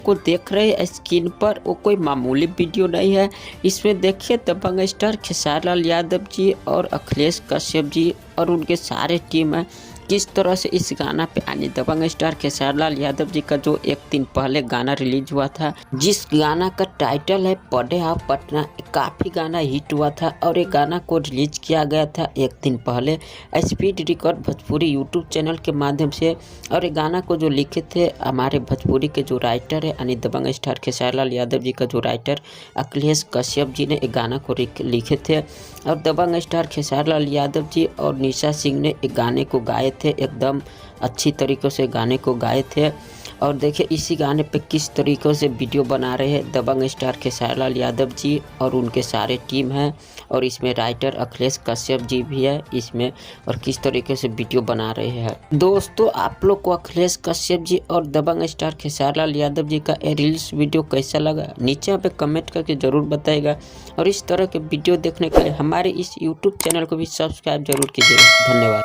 को देख रहे हैं स्क्रीन पर वो कोई मामूली वीडियो नहीं है। इसमें देखिए दबंग स्टार खेसारी लाल यादव जी और अखिलेश कश्यप जी और उनके सारे टीम है किस तरह से इस गाना पे आने। दबंग स्टार खेसारी लाल यादव जी का जो एक दिन पहले गाना रिलीज हुआ था, जिस गाना का टाइटल है पढ़े आओ पटना, काफ़ी गाना हिट हुआ था और ये गाना को रिलीज किया गया था एक दिन पहले speed record Bhojpuri YouTube channel के माध्यम से। और ये गाना को जो लिखे थे हमारे भोजपुरी के जो राइटर है यानी दबंग स्टार खेसारी लाल यादव जी का जो राइटर अखिलेश कश्यप जी ने एक गाना को लिखे थे और दबंग स्टार खेसारी लाल यादव जी और निशा सिंह ने एक गाने को गाए थे, एकदम अच्छी तरीक़े से गाने को गाए थे। और देखिए इसी गाने पे किस तरीक़े से वीडियो बना रहे हैं दबंग स्टार खेसारी लाल यादव जी और उनके सारे टीम हैं और इसमें राइटर अखिलेश कश्यप जी भी है इसमें, और किस तरीके से वीडियो बना रहे हैं। दोस्तों आप लोग को अखिलेश कश्यप जी और दबंग स्टार खेसारी लाल यादव जी का रील्स वीडियो कैसा लगा नीचे पे कमेंट करके ज़रूर बताइएगा। और इस तरह के वीडियो देखने के लिए हमारे इस यूट्यूब चैनल को भी सब्सक्राइब जरूर कीजिएगा। धन्यवाद।